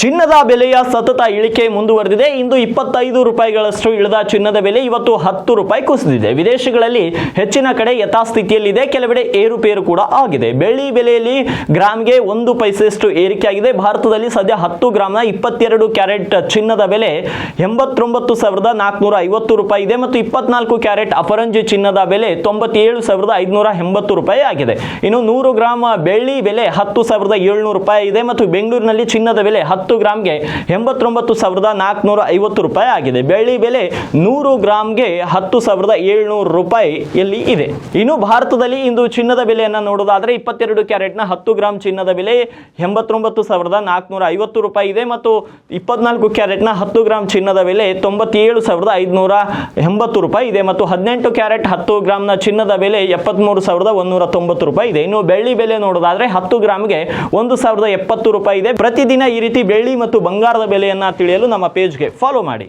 ಚಿನ್ನದ ಬೆಲೆಯ ಸತತ ಇಳಿಕೆ ಮುಂದುವರೆದಿದೆ. ಇಂದು 25 ರೂಪಾಯಿಗಳಷ್ಟು ಇಳಿದ ಚಿನ್ನದ ಬೆಲೆ ಇವತ್ತು 10 ರೂಪಾಯಿ ಕುಸಿದಿದೆ. ವಿದೇಶಗಳಲ್ಲಿ ಹೆಚ್ಚಿನ ಕಡೆ ಯಥಾಸ್ಥಿತಿಯಲ್ಲಿದೆ, ಕೆಲವೆಡೆ ಏರುಪೇರು ಕೂಡ ಆಗಿದೆ. ಬೆಳ್ಳಿ ಬೆಲೆಯಲ್ಲಿ ಗ್ರಾಮ್ಗೆ 1 ಪೈಸೆಯಷ್ಟು ಏರಿಕೆಯಾಗಿದೆ. ಭಾರತದಲ್ಲಿ ಸದ್ಯ 10 ಗ್ರಾಮ್ನ 22 ಕ್ಯಾರೆಟ್ ಚಿನ್ನದ ಬೆಲೆ 89,450 ರೂಪಾಯಿ ಇದೆ ಮತ್ತು 24 ಕ್ಯಾರೆಟ್ ಅಪರಂಜಿ ಚಿನ್ನದ ಬೆಲೆ 97,580 ರೂಪಾಯಿ ಆಗಿದೆ. ಇನ್ನು 100 ಗ್ರಾಮ್ ಬೆಳ್ಳಿ ಬೆಲೆ 10,700 ರೂಪಾಯಿ ಇದೆ ಮತ್ತು ಬೆಂಗಳೂರಿನಲ್ಲಿ ಚಿನ್ನದ ಬೆಲೆ 10 ಗ್ರಾಮ್ಗೆ 89,450 ರೂಪಾಯಿ ಆಗಿದೆ. ಬೆಳ್ಳಿ ಬೆಲೆ 100 ಗ್ರಾಮ್ಗೆ 10,700 ರೂಪಾಯಿಯಲ್ಲಿ ಇದೆ. ಇನ್ನು ಭಾರತದಲ್ಲಿ ಇಂದು ಚಿನ್ನದ ಬೆಲೆಯನ್ನು ನೋಡೋದಾದ್ರೆ 22 ಕ್ಯಾರೆಟ್ನ 10 ಗ್ರಾಮ್ ಚಿನ್ನದ ಬೆಲೆ 89,450 ರೂಪಾಯಿ ಇದೆ ಮತ್ತು 24 ಕ್ಯಾರೆಟ್ನ 10 ಗ್ರಾಮ್ ಚಿನ್ನದ ಬೆಲೆ 97,580 ರೂಪಾಯಿ ಇದೆ ಮತ್ತು 18 ಕ್ಯಾರೆಟ್ 10 ಗ್ರಾಮ್ನ ಚಿನ್ನದ ಬೆಲೆ 73,190 ರೂಪಾಯಿ ಇದೆ. ಇನ್ನು ಬೆಳ್ಳಿ ಬೆಲೆ ನೋಡೋದಾದ್ರೆ 10 ಗ್ರಾಮ್ಗೆ 1,070 ರೂಪಾಯಿ ಇದೆ. ಪ್ರತಿದಿನ ಈ ರೀತಿ ಬೆಳ್ಳಿ ಮತ್ತು ಬಂಗಾರದ ಬೆಲೆಯನ್ನ ತಿಳಿಯಲು ನಮ್ಮ ಪೇಜ್ಗೆ ಫಾಲೋ ಮಾಡಿ.